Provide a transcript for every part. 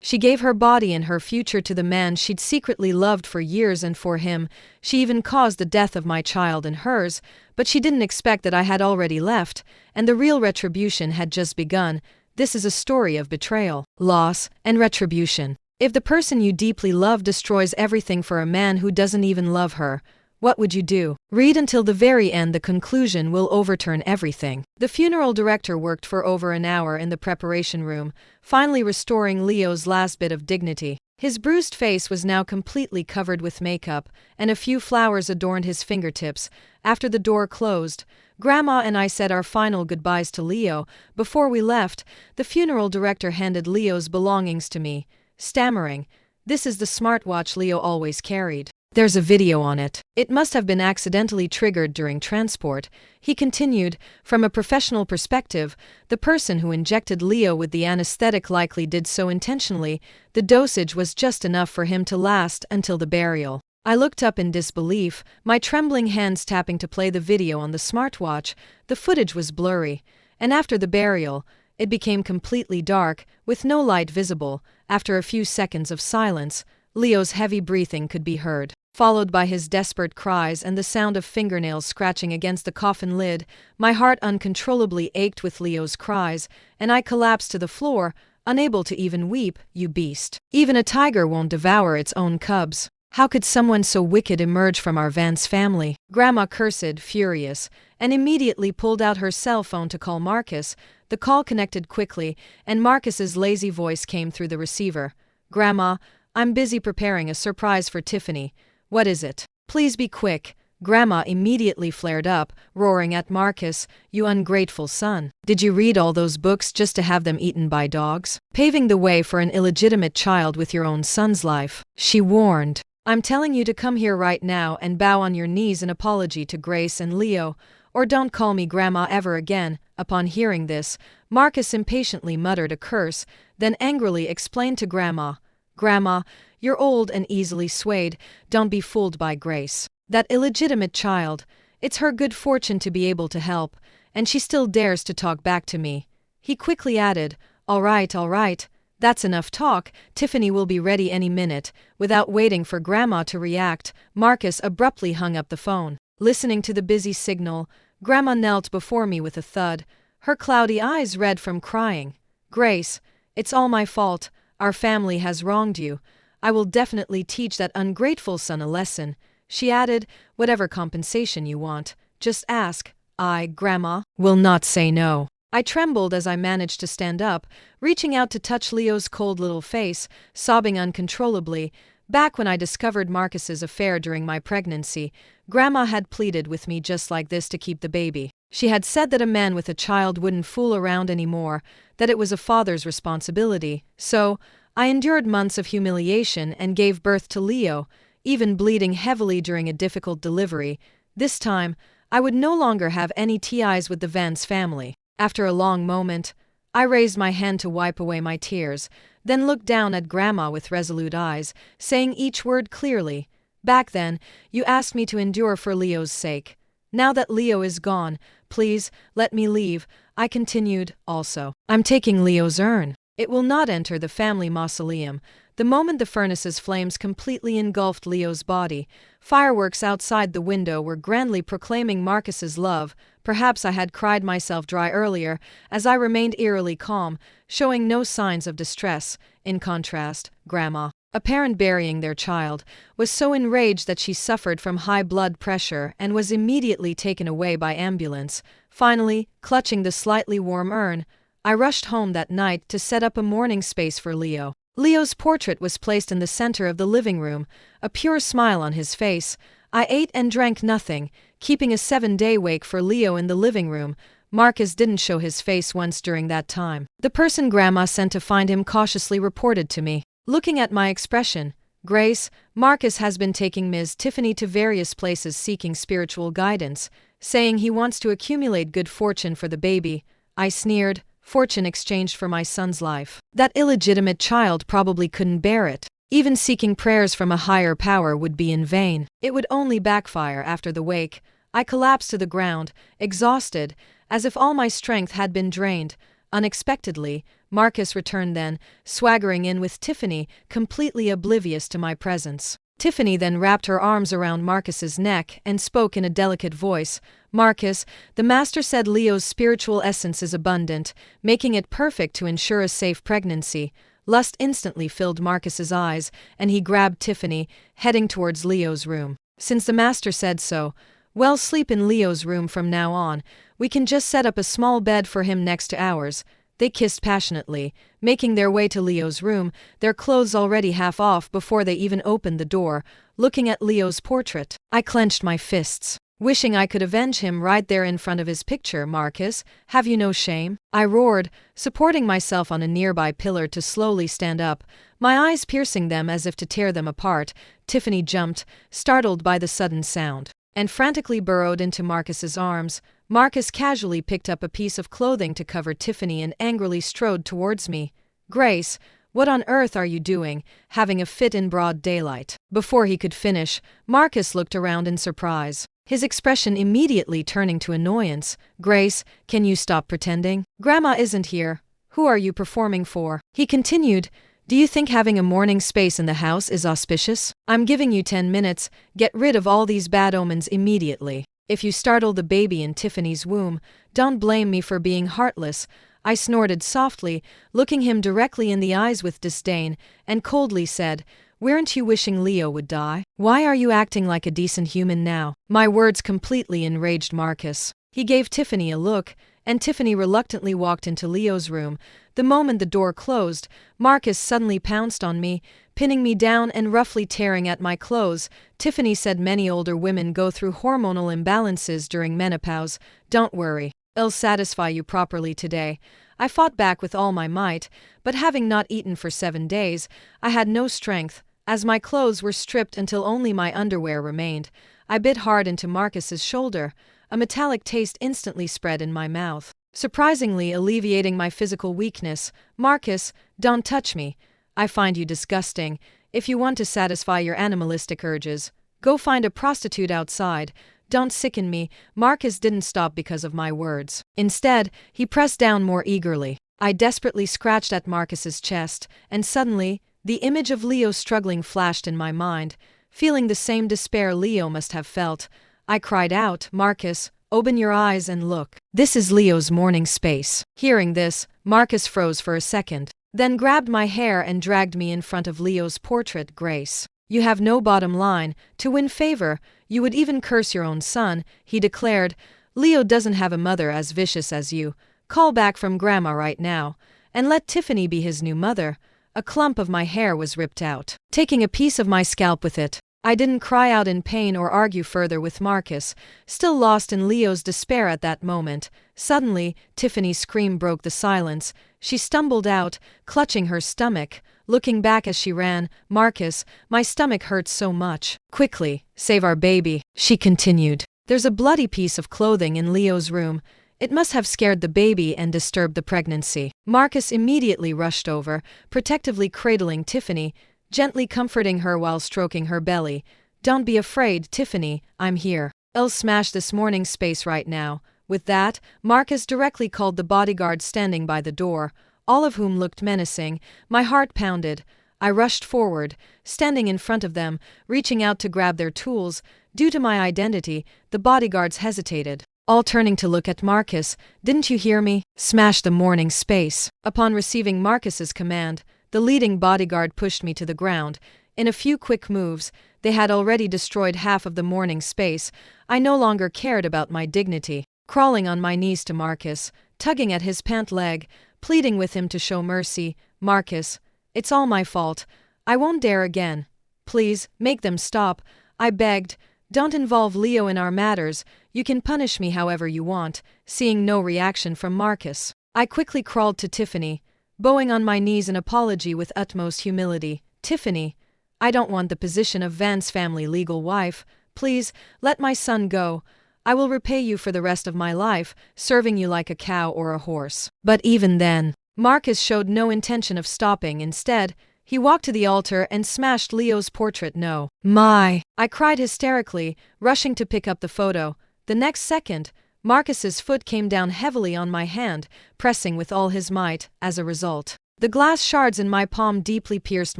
She gave her body and her future to the man she'd secretly loved for years, and for him, she even caused the death of my child and hers, but she didn't expect that I had already left, and the real retribution had just begun. This is a story of betrayal, loss, and retribution. If the person you deeply love destroys everything for a man who doesn't even love her, what would you do? Read until the very end. The conclusion will overturn everything. The funeral director worked for over an hour in the preparation room, finally restoring Leo's last bit of dignity. His bruised face was now completely covered with makeup, and a few flowers adorned his fingertips. After the door closed, Grandma and I said our final goodbyes to Leo. Before we left, the funeral director handed Leo's belongings to me, stammering, "This is the smartwatch Leo always carried. There's a video on it. It must have been accidentally triggered during transport." He continued, "From a professional perspective, the person who injected Leo with the anesthetic likely did so intentionally. The dosage was just enough for him to last until the burial." I looked up in disbelief, my trembling hands tapping to play the video on the smartwatch. The footage was blurry, and after the burial, it became completely dark, with no light visible. After a few seconds of silence, Leo's heavy breathing could be heard, followed by his desperate cries and the sound of fingernails scratching against the coffin lid. My heart uncontrollably ached with Leo's cries, and I collapsed to the floor, unable to even weep. "You beast. Even a tiger won't devour its own cubs. How could someone so wicked emerge from our Vance family?" Grandma cursed, furious, and immediately pulled out her cell phone to call Marcus. The call connected quickly, and Marcus's lazy voice came through the receiver. "Grandma, I'm busy preparing a surprise for Tiffany." "What is it? Please be quick." Grandma immediately flared up, roaring at Marcus, "You ungrateful son. Did you read all those books just to have them eaten by dogs? Paving the way for an illegitimate child with your own son's life," she warned. "I'm telling you to come here right now and bow on your knees in apology to Grace and Leo, or don't call me Grandma ever again." Upon hearing this, Marcus impatiently muttered a curse, then angrily explained to Grandma, "Grandma, you're old and easily swayed. Don't be fooled by Grace. That illegitimate child, it's her good fortune to be able to help, and she still dares to talk back to me." He quickly added, all right, that's enough talk. Tiffany will be ready any minute." Without waiting for Grandma to react, Marcus abruptly hung up the phone. Listening to the busy signal, Grandma knelt before me with a thud, her cloudy eyes red from crying. "Grace, it's all my fault. Our family has wronged you. I will definitely teach that ungrateful son a lesson," she added. "Whatever compensation you want, just ask. I, Grandma, will not say no." I trembled as I managed to stand up, reaching out to touch Leo's cold little face, sobbing uncontrollably. Back when I discovered Marcus's affair during my pregnancy, Grandma had pleaded with me just like this to keep the baby. She had said that a man with a child wouldn't fool around anymore, that it was a father's responsibility. So, I endured months of humiliation and gave birth to Leo, even bleeding heavily during a difficult delivery. This time, I would no longer have any ties with the Vance family. After a long moment, I raised my hand to wipe away my tears, then looked down at Grandma with resolute eyes, saying each word clearly. "Back then, you asked me to endure for Leo's sake. Now that Leo is gone, please, let me leave." I continued, "Also, I'm taking Leo's urn. It will not enter the family mausoleum." The moment the furnace's flames completely engulfed Leo's body, fireworks outside the window were grandly proclaiming Marcus's love. Perhaps I had cried myself dry earlier, as I remained eerily calm, showing no signs of distress. In contrast, Grandma, a parent burying their child, was so enraged that she suffered from high blood pressure and was immediately taken away by ambulance. Finally, clutching the slightly warm urn, I rushed home that night to set up a mourning space for Leo. Leo's portrait was placed in the center of the living room, a pure smile on his face. I ate and drank nothing, keeping a 7-day wake for Leo in the living room. Marcus didn't show his face once during that time. The person Grandma sent to find him cautiously reported to me. Looking at my expression, "Grace, Marcus has been taking Ms. Tiffany to various places seeking spiritual guidance, saying he wants to accumulate good fortune for the baby." I sneered. "Fortune exchanged for my son's life. That illegitimate child probably couldn't bear it. Even seeking prayers from a higher power would be in vain. It would only backfire." After the wake, I collapsed to the ground, exhausted, as if all my strength had been drained. Unexpectedly, Marcus returned then, swaggering in with Tiffany, completely oblivious to my presence. Tiffany then wrapped her arms around Marcus's neck and spoke in a delicate voice. Marcus, the master said Leo's spiritual essence is abundant, making it perfect to ensure a safe pregnancy. Lust instantly filled Marcus's eyes, and he grabbed Tiffany, heading towards Leo's room. Since the master said so, well, sleep in Leo's room from now on. We can just set up a small bed for him next to ours. They kissed passionately, making their way to Leo's room, their clothes already half off before they even opened the door, looking at Leo's portrait. I clenched my fists, wishing I could avenge him right there in front of his picture. Marcus, have you no shame? I roared, supporting myself on a nearby pillar to slowly stand up, my eyes piercing them as if to tear them apart. Tiffany jumped, startled by the sudden sound, and frantically burrowed into Marcus's arms. Marcus casually picked up a piece of clothing to cover Tiffany and angrily strode towards me. Grace, what on earth are you doing, having a fit in broad daylight? Before he could finish, Marcus looked around in surprise, his expression immediately turning to annoyance. Grace, can you stop pretending? Grandma isn't here. Who are you performing for? He continued. Do you think having a morning space in the house is auspicious? I'm giving you 10 minutes, get rid of all these bad omens immediately. If you startle the baby in Tiffany's womb, don't blame me for being heartless. I snorted softly, looking him directly in the eyes with disdain, and coldly said, weren't you wishing Leo would die? Why are you acting like a decent human now? My words completely enraged Marcus. He gave Tiffany a look, and Tiffany reluctantly walked into Leo's room. The moment the door closed, Marcus suddenly pounced on me, pinning me down and roughly tearing at my clothes. Tiffany said many older women go through hormonal imbalances during menopause. Don't worry, I'll satisfy you properly today. I fought back with all my might, but having not eaten for 7 days, I had no strength. As my clothes were stripped until only my underwear remained, I bit hard into Marcus's shoulder. A metallic taste instantly spread in my mouth, surprisingly alleviating my physical weakness. Marcus, don't touch me. I find you disgusting. If you want to satisfy your animalistic urges, go find a prostitute outside. Don't sicken me. Marcus didn't stop because of my words. Instead, he pressed down more eagerly. I desperately scratched at Marcus's chest, and suddenly, the image of Leo struggling flashed in my mind. Feeling the same despair Leo must have felt, I cried out, Marcus, open your eyes and look. This is Leo's morning space. Hearing this, Marcus froze for a second, then grabbed my hair and dragged me in front of Leo's portrait. Grace, you have no bottom line. To win favor, you would even curse your own son, he declared. Leo doesn't have a mother as vicious as you. Call back from Grandma right now, and let Tiffany be his new mother. A clump of my hair was ripped out, taking a piece of my scalp with it. I didn't cry out in pain or argue further with Marcus, still lost in Leo's despair at that moment. Suddenly, Tiffany's scream broke the silence. She stumbled out, clutching her stomach, looking back as she ran. Marcus, my stomach hurts so much. Quickly, save our baby, she continued. There's a bloody piece of clothing in Leo's room. It must have scared the baby and disturbed the pregnancy. Marcus immediately rushed over, protectively cradling Tiffany, gently comforting her while stroking her belly. Don't be afraid, Tiffany, I'm here. I'll smash this morning space right now. With that, Marcus directly called the bodyguards standing by the door, all of whom looked menacing. My heart pounded. I rushed forward, standing in front of them, reaching out to grab their tools. Due to my identity, the bodyguards hesitated, all turning to look at Marcus. Didn't you hear me? Smash the morning space. Upon receiving Marcus's command, the leading bodyguard pushed me to the ground. In a few quick moves, they had already destroyed half of the morning space. I no longer cared about my dignity. Crawling on my knees to Marcus, tugging at his pant leg, pleading with him to show mercy. Marcus, it's all my fault. I won't dare again. Please, make them stop. I begged. Don't involve Leo in our matters. You can punish me however you want. Seeing no reaction from Marcus, I quickly crawled to Tiffany, bowing on my knees in apology with utmost humility. Tiffany, I don't want the position of Van's family legal wife. Please, let my son go. I will repay you for the rest of my life, serving you like a cow or a horse. But even then, Marcus showed no intention of stopping. Instead, he walked to the altar and smashed Leo's portrait. No. I cried hysterically, rushing to pick up the photo. The next second, Marcus's foot came down heavily on my hand, pressing with all his might. As a result, the glass shards in my palm deeply pierced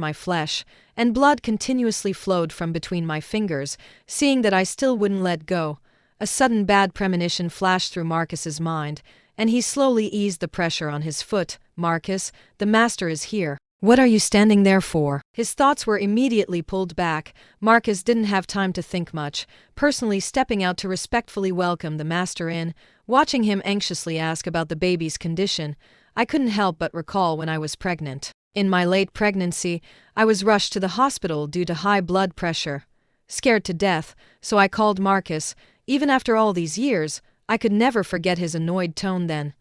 my flesh, and blood continuously flowed from between my fingers. Seeing that I still wouldn't let go, a sudden bad premonition flashed through Marcus's mind, and he slowly eased the pressure on his foot. "Marcus, the master is here. What are you standing there for?" His thoughts were immediately pulled back. Marcus didn't have time to think much, personally stepping out to respectfully welcome the master in. Watching him anxiously ask about the baby's condition, I couldn't help but recall when I was pregnant. In my late pregnancy, I was rushed to the hospital due to high blood pressure. Scared to death, so I called Marcus. Even after all these years, I could never forget his annoyed tone then.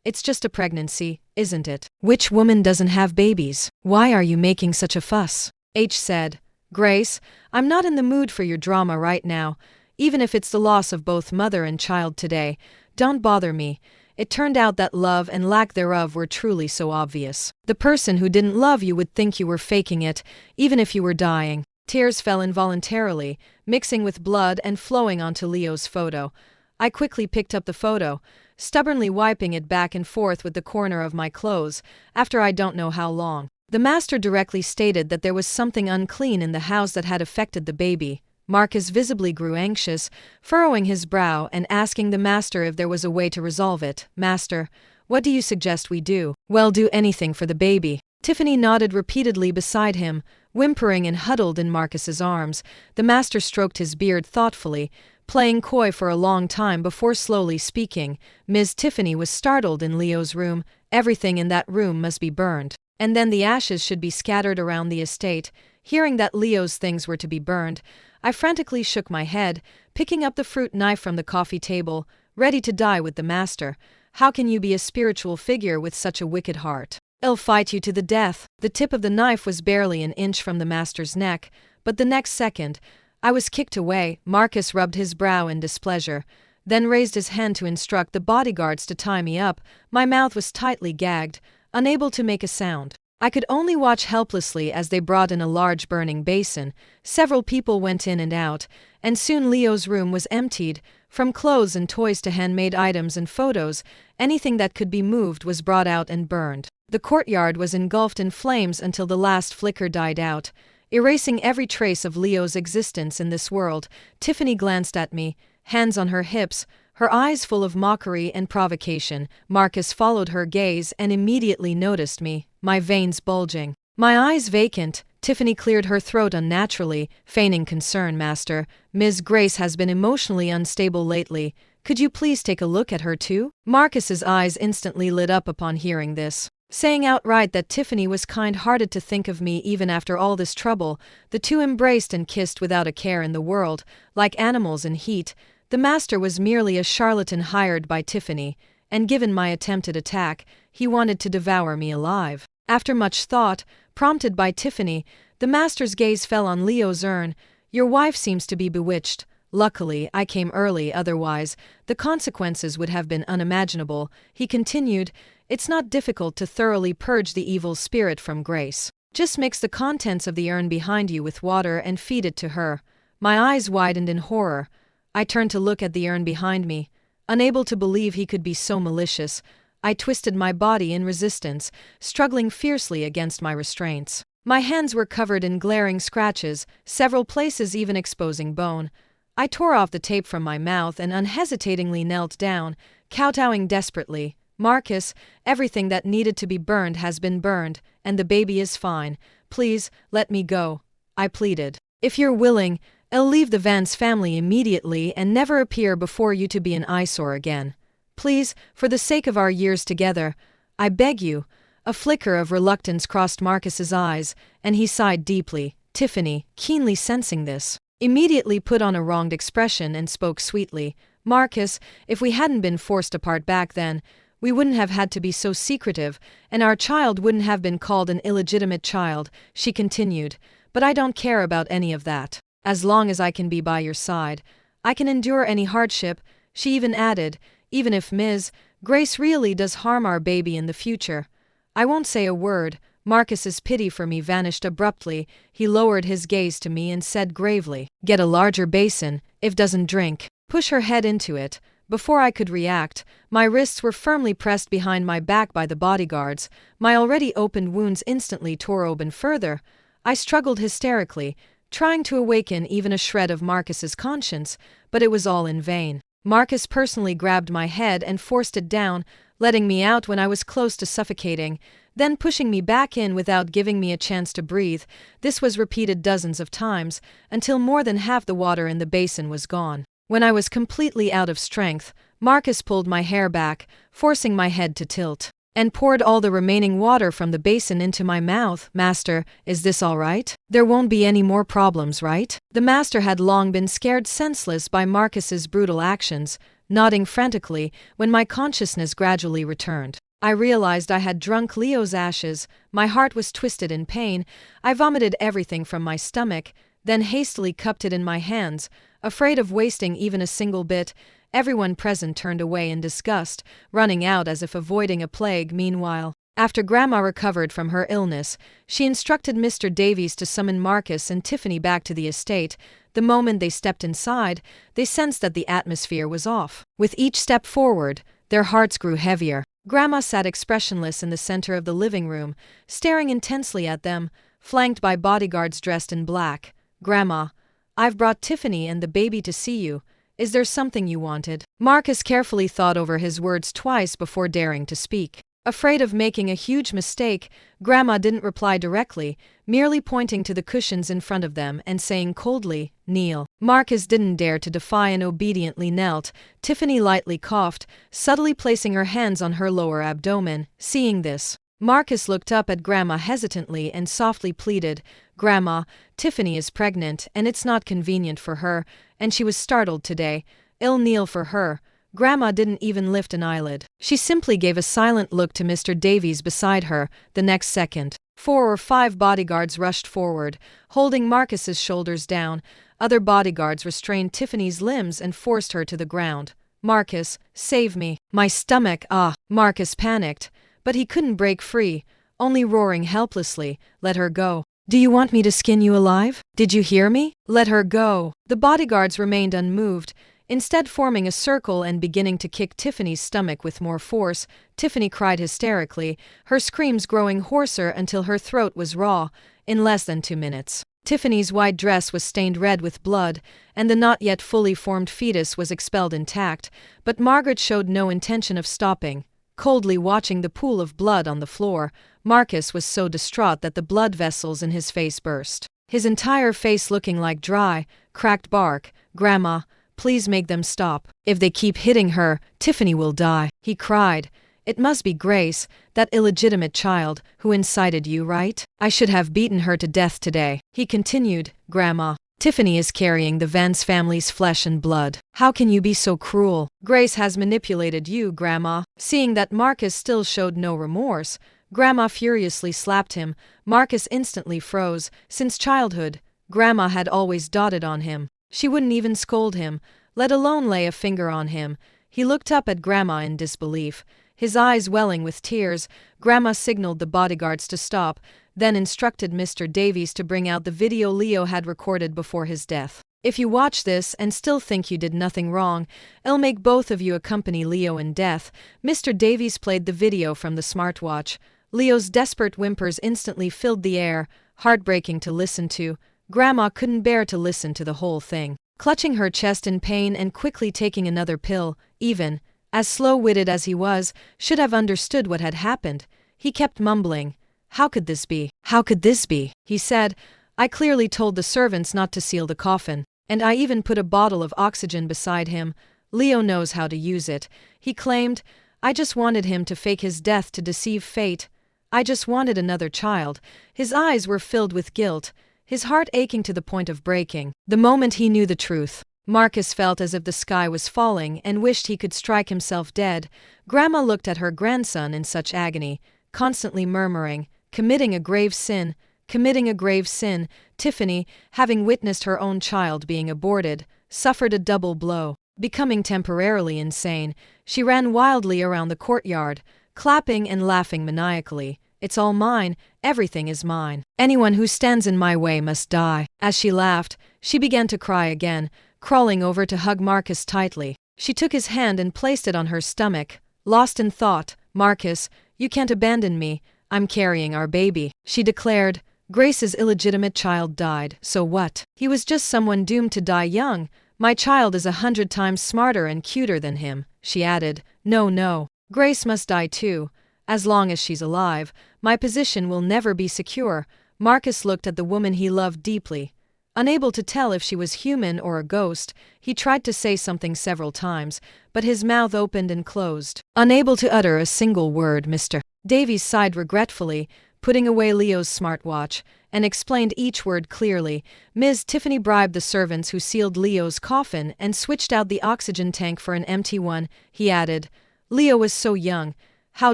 "It's just a pregnancy, isn't it? Which woman doesn't have babies? Why are you making such a fuss?" H said. "Grace, I'm not in the mood for your drama right now, even if it's the loss of both mother and child today. Don't bother me. It turned out that love and lack thereof were truly so obvious. The person who didn't love you would think you were faking it, even if you were dying." Tears fell involuntarily, mixing with blood and flowing onto Leo's photo. I quickly picked up the photo, stubbornly wiping it back and forth with the corner of my clothes, after I don't know how long. The master directly stated that there was something unclean in the house that had affected the baby. Marcus visibly grew anxious, furrowing his brow and asking the master if there was a way to resolve it. "Master, what do you suggest we do?" "Well, do anything for the baby." Tiffany nodded repeatedly beside him, whimpering and huddled in Marcus's arms. The master stroked his beard thoughtfully, playing coy for a long time before slowly speaking. "Ms. Tiffany was startled in Leo's room. Everything in that room must be burned, and then the ashes should be scattered around the estate." Hearing that Leo's things were to be burned, I frantically shook my head, picking up the fruit knife from the coffee table, ready to die with the master. "How can you be a spiritual figure with such a wicked heart? I'll fight you to the death." The tip of the knife was barely an inch from the master's neck, but the next second, I was kicked away. Marcus rubbed his brow in displeasure, then raised his hand to instruct the bodyguards to tie me up. My mouth was tightly gagged, unable to make a sound. I could only watch helplessly as they brought in a large burning basin. Several people went in and out, and soon Leo's room was emptied. From clothes and toys to handmade items and photos, anything that could be moved was brought out and burned. The courtyard was engulfed in flames until the last flicker died out, erasing every trace of Leo's existence in this world. Tiffany glanced at me, hands on her hips, her eyes full of mockery and provocation. Marcus followed her gaze and immediately noticed me, my veins bulging, my eyes vacant. Tiffany cleared her throat unnaturally, feigning concern. "Master, Ms. Grace has been emotionally unstable lately. Could you please take a look at her too?" Marcus's eyes instantly lit up upon hearing this. Saying outright that Tiffany was kind-hearted to think of me even after all this trouble, the two embraced and kissed without a care in the world, like animals in heat. The master was merely a charlatan hired by Tiffany, and given my attempted attack, he wanted to devour me alive. After much thought, prompted by Tiffany, the master's gaze fell on Leo's urn. "Your wife seems to be bewitched. Luckily, I came early, otherwise, the consequences would have been unimaginable." He continued, "It's not difficult to thoroughly purge the evil spirit from Grace. Just mix the contents of the urn behind you with water and feed it to her." My eyes widened in horror. I turned to look at the urn behind me. Unable to believe he could be so malicious, I twisted my body in resistance, struggling fiercely against my restraints. My hands were covered in glaring scratches, several places even exposing bone. I tore off the tape from my mouth and unhesitatingly knelt down, kowtowing desperately. "Marcus, everything that needed to be burned has been burned, and the baby is fine. Please, let me go," I pleaded. "If you're willing, I'll leave the Vance family immediately and never appear before you to be an eyesore again. Please, for the sake of our years together, I beg you." A flicker of reluctance crossed Marcus's eyes, and he sighed deeply. Tiffany, keenly sensing this, immediately put on a wronged expression and spoke sweetly. "Marcus, if we hadn't been forced apart back then, we wouldn't have had to be so secretive, and our child wouldn't have been called an illegitimate child," she continued. "But I don't care about any of that. As long as I can be by your side, I can endure any hardship." She even added, "Even if Ms. Grace really does harm our baby in the future, I won't say a word." Marcus's pity for me vanished abruptly. He lowered his gaze to me and said gravely, "Get a larger basin, if doesn't drink. Push her head into it, Before I could react, my wrists were firmly pressed behind my back by the bodyguards. My already opened wounds instantly tore open further. I struggled hysterically, trying to awaken even a shred of Marcus's conscience, but it was all in vain. Marcus personally grabbed my head and forced it down, letting me out when I was close to suffocating, then pushing me back in without giving me a chance to breathe. This was repeated dozens of times, until more than half the water in the basin was gone. When I was completely out of strength, Marcus pulled my hair back, forcing my head to tilt, and poured all the remaining water from the basin into my mouth. "Master, is this all right? There won't be any more problems, right?" The master had long been scared senseless by Marcus's brutal actions, nodding frantically when my consciousness gradually returned. I realized I had drunk Leo's ashes. My heart was twisted in pain. I vomited everything from my stomach, then hastily cupped it in my hands, afraid of wasting even a single bit. Everyone present turned away in disgust, running out as if avoiding a plague. Meanwhile, after Grandma recovered from her illness, she instructed Mr. Davies to summon Marcus and Tiffany back to the estate. The moment they stepped inside, they sensed that the atmosphere was off. With each step forward, their hearts grew heavier. Grandma sat expressionless in the center of the living room, staring intensely at them, flanked by bodyguards dressed in black. "Grandma, I've brought Tiffany and the baby to see you. Is there something you wanted?" Marcus carefully thought over his words twice before daring to speak. Afraid of making a huge mistake, Grandma didn't reply directly, merely pointing to the cushions in front of them and saying coldly, "Kneel." Marcus didn't dare to defy and obediently knelt. Tiffany lightly coughed, subtly placing her hands on her lower abdomen. Seeing this, Marcus looked up at Grandma hesitantly and softly pleaded, "Grandma, Tiffany is pregnant and it's not convenient for her, and she was startled today. I'll kneel for her." Grandma didn't even lift an eyelid. She simply gave a silent look to Mr. Davies beside her. The next second, 4 or 5 bodyguards rushed forward, holding Marcus's shoulders down. Other bodyguards restrained Tiffany's limbs and forced her to the ground. "Marcus, save me. My stomach, ah!" Marcus panicked, but he couldn't break free, only roaring helplessly, "Let her go. Do you want me to skin you alive? Did you hear me? Let her go." The bodyguards remained unmoved, instead forming a circle and beginning to kick Tiffany's stomach with more force. Tiffany cried hysterically, her screams growing hoarser until her throat was raw. In less than 2 minutes, Tiffany's white dress was stained red with blood, and the not yet fully formed fetus was expelled intact, but Margaret showed no intention of stopping. Coldly watching the pool of blood on the floor, Marcus was so distraught that the blood vessels in his face burst, his entire face looking like dry, cracked bark. "Grandma, please make them stop. If they keep hitting her, Tiffany will die," he cried. "It must be Grace, that illegitimate child, who incited you, right? I should have beaten her to death today." He continued, "Grandma, Tiffany is carrying the Vance family's flesh and blood. How can you be so cruel? Grace has manipulated you, Grandma." Seeing that Marcus still showed no remorse, Grandma furiously slapped him. Marcus instantly froze. Since childhood, Grandma had always doted on him. She wouldn't even scold him, let alone lay a finger on him. He looked up at Grandma in disbelief, his eyes welling with tears. Grandma signaled the bodyguards to stop, then instructed Mr. Davies to bring out the video Leo had recorded before his death. "If you watch this and still think you did nothing wrong, I'll make both of you accompany Leo in death." Mr. Davies played the video from the smartwatch. Leo's desperate whimpers instantly filled the air, heartbreaking to listen to. Grandma couldn't bear to listen to the whole thing. Clutching her chest in pain and quickly taking another pill, even, as slow-witted as he was, should have understood what had happened. He kept mumbling, "How could this be? How could this be?" He said, "I clearly told the servants not to seal the coffin, and I even put a bottle of oxygen beside him. Leo knows how to use it," he claimed. "I just wanted him to fake his death to deceive fate. I just wanted another child." His eyes were filled with guilt, his heart aching to the point of breaking. The moment he knew the truth, Marcus felt as if the sky was falling and wished he could strike himself dead. Grandma looked at her grandson in such agony, constantly murmuring, "Committing a grave sin, committing a grave sin." Tiffany, having witnessed her own child being aborted, suffered a double blow. Becoming temporarily insane, she ran wildly around the courtyard, clapping and laughing maniacally. "It's all mine, everything is mine. Anyone who stands in my way must die." As she laughed, she began to cry again, crawling over to hug Marcus tightly. She took his hand and placed it on her stomach, lost in thought. "Marcus, you can't abandon me, I'm carrying our baby," she declared. "Grace's illegitimate child died, so what? He was just someone doomed to die young. My child is 100 times smarter and cuter than him," she added. No, Grace must die too. As long as she's alive, my position will never be secure." Marcus looked at the woman he loved deeply. Unable to tell if she was human or a ghost, he tried to say something several times, but his mouth opened and closed. Unable to utter a single word, Mr. Davies sighed regretfully, putting away Leo's smartwatch, and explained each word clearly. Ms. Tiffany bribed the servants who sealed Leo's coffin and switched out the oxygen tank for an empty one, he added. Leo was so young. How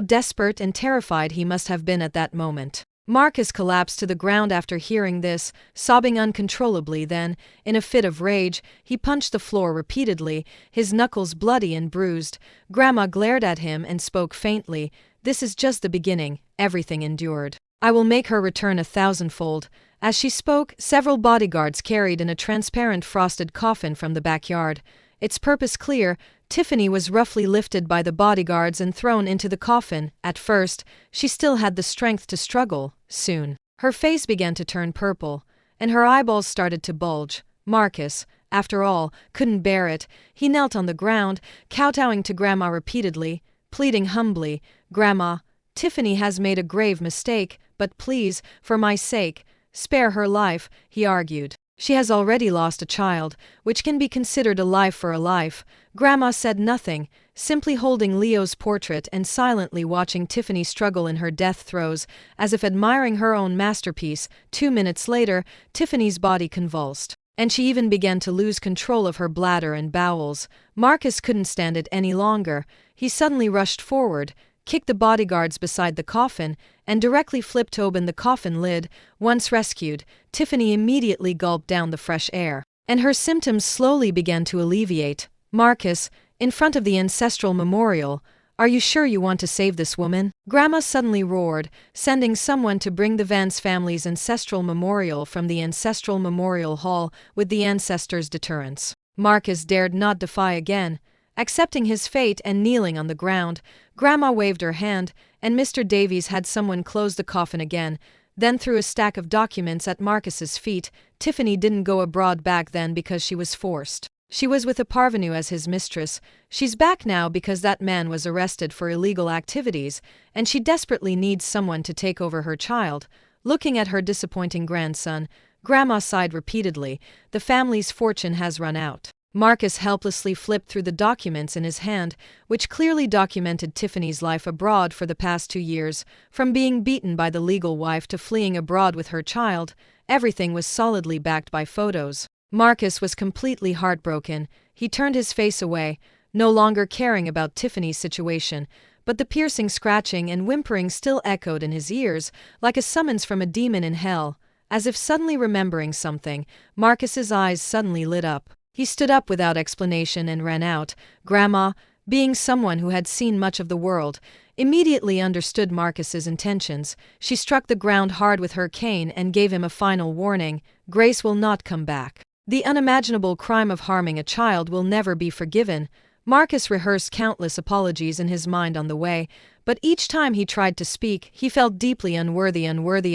desperate and terrified he must have been at that moment. Marcus collapsed to the ground after hearing this, sobbing uncontrollably. Then, in a fit of rage, he punched the floor repeatedly, his knuckles bloody and bruised. Grandma glared at him and spoke faintly. "This is just the beginning, everything endured. I will make her return 1,000-fold." As she spoke, several bodyguards carried in a transparent frosted coffin from the backyard. Its purpose clear, Tiffany was roughly lifted by the bodyguards and thrown into the coffin. At first, she still had the strength to struggle. Soon, her face began to turn purple, and her eyeballs started to bulge. Marcus, after all, couldn't bear it. He knelt on the ground, kowtowing to Grandma repeatedly, pleading humbly, "Grandma, Tiffany has made a grave mistake, but please, for my sake, spare her life," he argued. "She has already lost a child, which can be considered a life for a life." Grandma said nothing, simply holding Leo's portrait and silently watching Tiffany struggle in her death throes, as if admiring her own masterpiece. 2 minutes later, Tiffany's body convulsed, and she even began to lose control of her bladder and bowels. Marcus couldn't stand it any longer. He suddenly rushed forward, kicked the bodyguards beside the coffin, and directly flipped open the coffin lid. Once rescued, Tiffany immediately gulped down the fresh air, and her symptoms slowly began to alleviate. "Marcus, in front of the ancestral memorial, are you sure you want to save this woman?" Grandma suddenly roared, sending someone to bring the Vance family's ancestral memorial from the Ancestral Memorial Hall with the ancestors' deterrence. Marcus dared not defy again. Accepting his fate and kneeling on the ground, Grandma waved her hand, and Mr. Davies had someone close the coffin again, then threw a stack of documents at Marcus's feet. Tiffany didn't go abroad back then because she was forced. She was with a parvenu as his mistress. She's back now because that man was arrested for illegal activities, and she desperately needs someone to take over her child. Looking at her disappointing grandson, Grandma sighed repeatedly. The family's fortune has run out. Marcus helplessly flipped through the documents in his hand, which clearly documented Tiffany's life abroad for the past 2 years. From being beaten by the legal wife to fleeing abroad with her child, everything was solidly backed by photos. Marcus was completely heartbroken. He turned his face away, no longer caring about Tiffany's situation, but the piercing scratching and whimpering still echoed in his ears, like a summons from a demon in hell. As if suddenly remembering something, Marcus's eyes suddenly lit up. He stood up without explanation and ran out. Grandma, being someone who had seen much of the world, immediately understood Marcus's intentions. She struck the ground hard with her cane and gave him a final warning. "Grace will not come back. The unimaginable crime of harming a child will never be forgiven." Marcus rehearsed countless apologies in his mind on the way, but each time he tried to speak, he felt deeply unworthy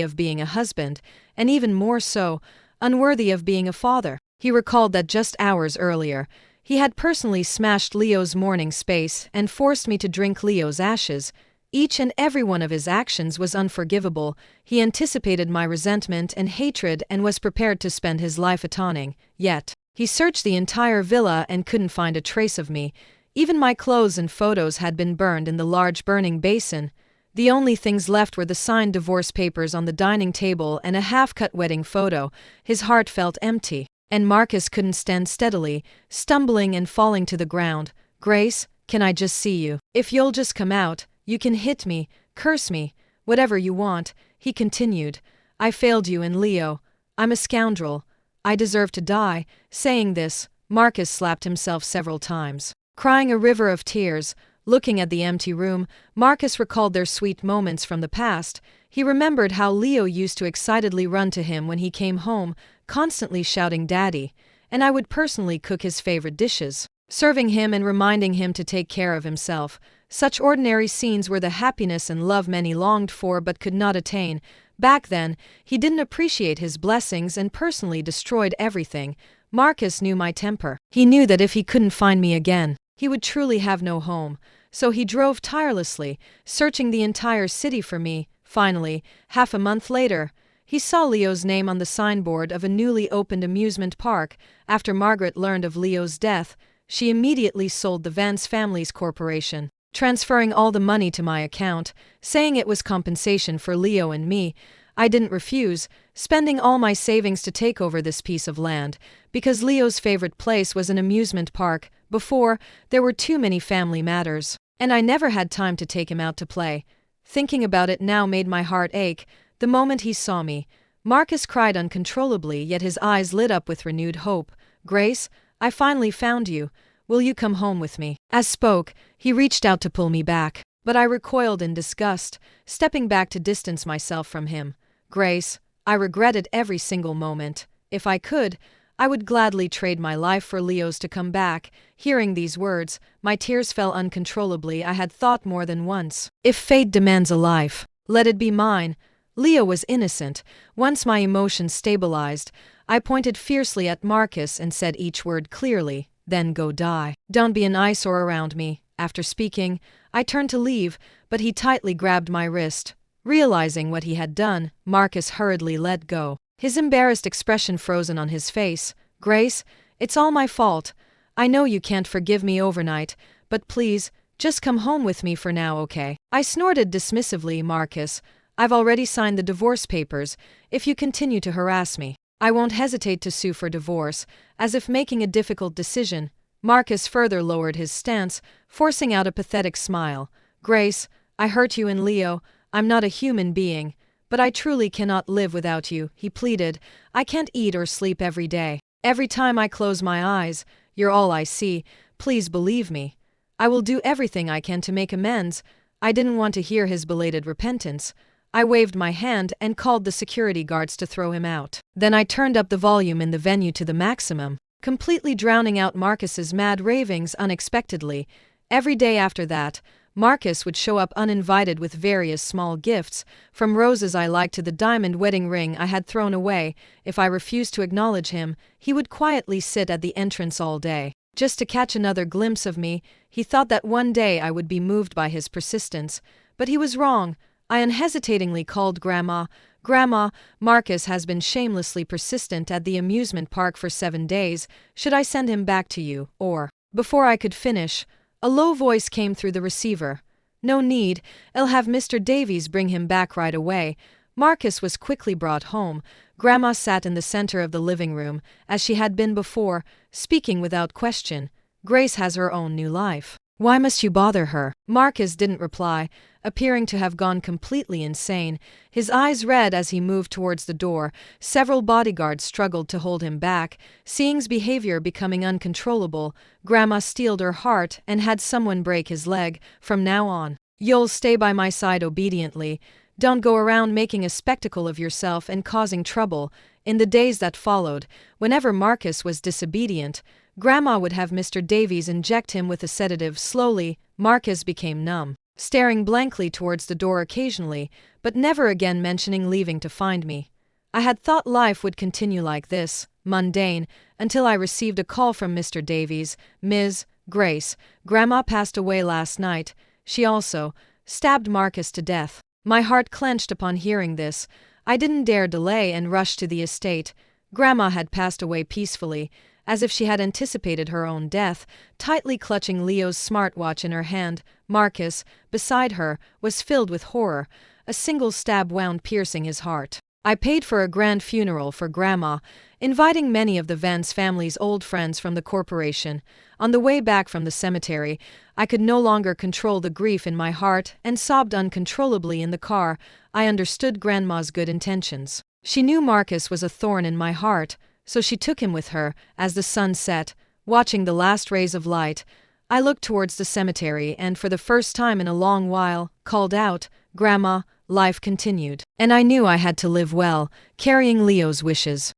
of being a husband, and even more so, unworthy of being a father. He recalled that just hours earlier, he had personally smashed Leo's mourning space and forced me to drink Leo's ashes. Each and every one of his actions was unforgivable. He anticipated my resentment and hatred and was prepared to spend his life atoning. Yet, he searched the entire villa and couldn't find a trace of me. Even my clothes and photos had been burned in the large burning basin. The only things left were the signed divorce papers on the dining table and a half-cut wedding photo. His heart felt empty, and Marcus couldn't stand steadily, stumbling and falling to the ground. "Grace, can I just see you? If you'll just come out, you can hit me, curse me, whatever you want," he continued. "I failed you and Leo. I'm a scoundrel. I deserve to die." Saying this, Marcus slapped himself several times. Crying a river of tears, looking at the empty room, Marcus recalled their sweet moments from the past. He remembered how Leo used to excitedly run to him when he came home, constantly shouting "Daddy," and I would personally cook his favorite dishes. serving him and reminding him to take care of himself. Such ordinary scenes were the happiness and love many longed for but could not attain. Back then, he didn't appreciate his blessings and personally destroyed everything. Marcus knew my temper. He knew that if he couldn't find me again, he would truly have no home. So he drove tirelessly, searching the entire city for me. Finally, half a month later, he saw Leo's name on the signboard of a newly opened amusement park. After Margaret learned of Leo's death, she immediately sold the Vance family's corporation, transferring all the money to my account, saying it was compensation for Leo and me. I didn't refuse, spending all my savings to take over this piece of land, because Leo's favorite place was an amusement park. Before, there were too many family matters, and I never had time to take him out to play. Thinking about it now made my heart ache. The moment he saw me, Marcus cried uncontrollably, yet his eyes lit up with renewed hope. "Grace, I finally found you. Will you come home with me?" As spoke, he reached out to pull me back, but I recoiled in disgust, stepping back to distance myself from him. "Grace, I regretted every single moment. If I could, I would gladly trade my life for Leo's to come back." Hearing these words, my tears fell uncontrollably. I had thought more than once, if fate demands a life, let it be mine. Leo was innocent. Once my emotions stabilized, I pointed fiercely at Marcus and said each word clearly, "Then go die. Don't be an eyesore around me." After speaking, I turned to leave, but he tightly grabbed my wrist. Realizing what he had done, Marcus hurriedly let go, his embarrassed expression frozen on his face. "Grace, it's all my fault. I know you can't forgive me overnight, but please, just come home with me for now, okay?" I snorted dismissively. "Marcus, I've already signed the divorce papers. If you continue to harass me, I won't hesitate to sue for divorce." As if making a difficult decision, Marcus further lowered his stance, forcing out a pathetic smile. "Grace, I hurt you and Leo. I'm not a human being, but I truly cannot live without you," he pleaded. "I can't eat or sleep every day. Every time I close my eyes, you're all I see. Please believe me. I will do everything I can to make amends." I didn't want to hear his belated repentance. I waved my hand and called the security guards to throw him out. Then I turned up the volume in the venue to the maximum, completely drowning out Marcus's mad ravings unexpectedly. Every day after that, Marcus would show up uninvited with various small gifts, from roses I liked to the diamond wedding ring I had thrown away. If I refused to acknowledge him, he would quietly sit at the entrance all day, just to catch another glimpse of me. He thought that one day I would be moved by his persistence, but he was wrong. I unhesitatingly called Grandma. "Grandma, Marcus has been shamelessly persistent at the amusement park for 7 days. Should I send him back to you, or—" Before I could finish, a low voice came through the receiver. "No need, I'll have Mr. Davies bring him back right away." Marcus was quickly brought home. Grandma sat in the center of the living room, as she had been before, speaking without question. "Grace has her own new life. Why must you bother her?" Marcus didn't reply, appearing to have gone completely insane. His eyes red as he moved towards the door. Several bodyguards struggled to hold him back. Seeing his behavior becoming uncontrollable, Grandma steeled her heart and had someone break his leg. "From now on, you'll stay by my side obediently. Don't go around making a spectacle of yourself and causing trouble." In the days that followed, whenever Marcus was disobedient, Grandma would have Mr. Davies inject him with a sedative. Slowly, Marcus became numb, staring blankly towards the door occasionally, but never again mentioning leaving to find me. I had thought life would continue like this, mundane, until I received a call from Mr. Davies. "Ms. Grace, Grandma passed away last night. She also stabbed Marcus to death." My heart clenched upon hearing this. I didn't dare delay and rushed to the estate. Grandma had passed away peacefully, as if she had anticipated her own death, tightly clutching Leo's smartwatch in her hand. Marcus, beside her, was filled with horror, a single stab wound piercing his heart. I paid for a grand funeral for Grandma, inviting many of the Vance family's old friends from the corporation. On the way back from the cemetery, I could no longer control the grief in my heart and sobbed uncontrollably in the car. I understood Grandma's good intentions. She knew Marcus was a thorn in my heart, so she took him with her. As the sun set, watching the last rays of light, I looked towards the cemetery and, for the first time in a long while, called out, "Grandma." Life continued, and I knew I had to live well, carrying Leo's wishes.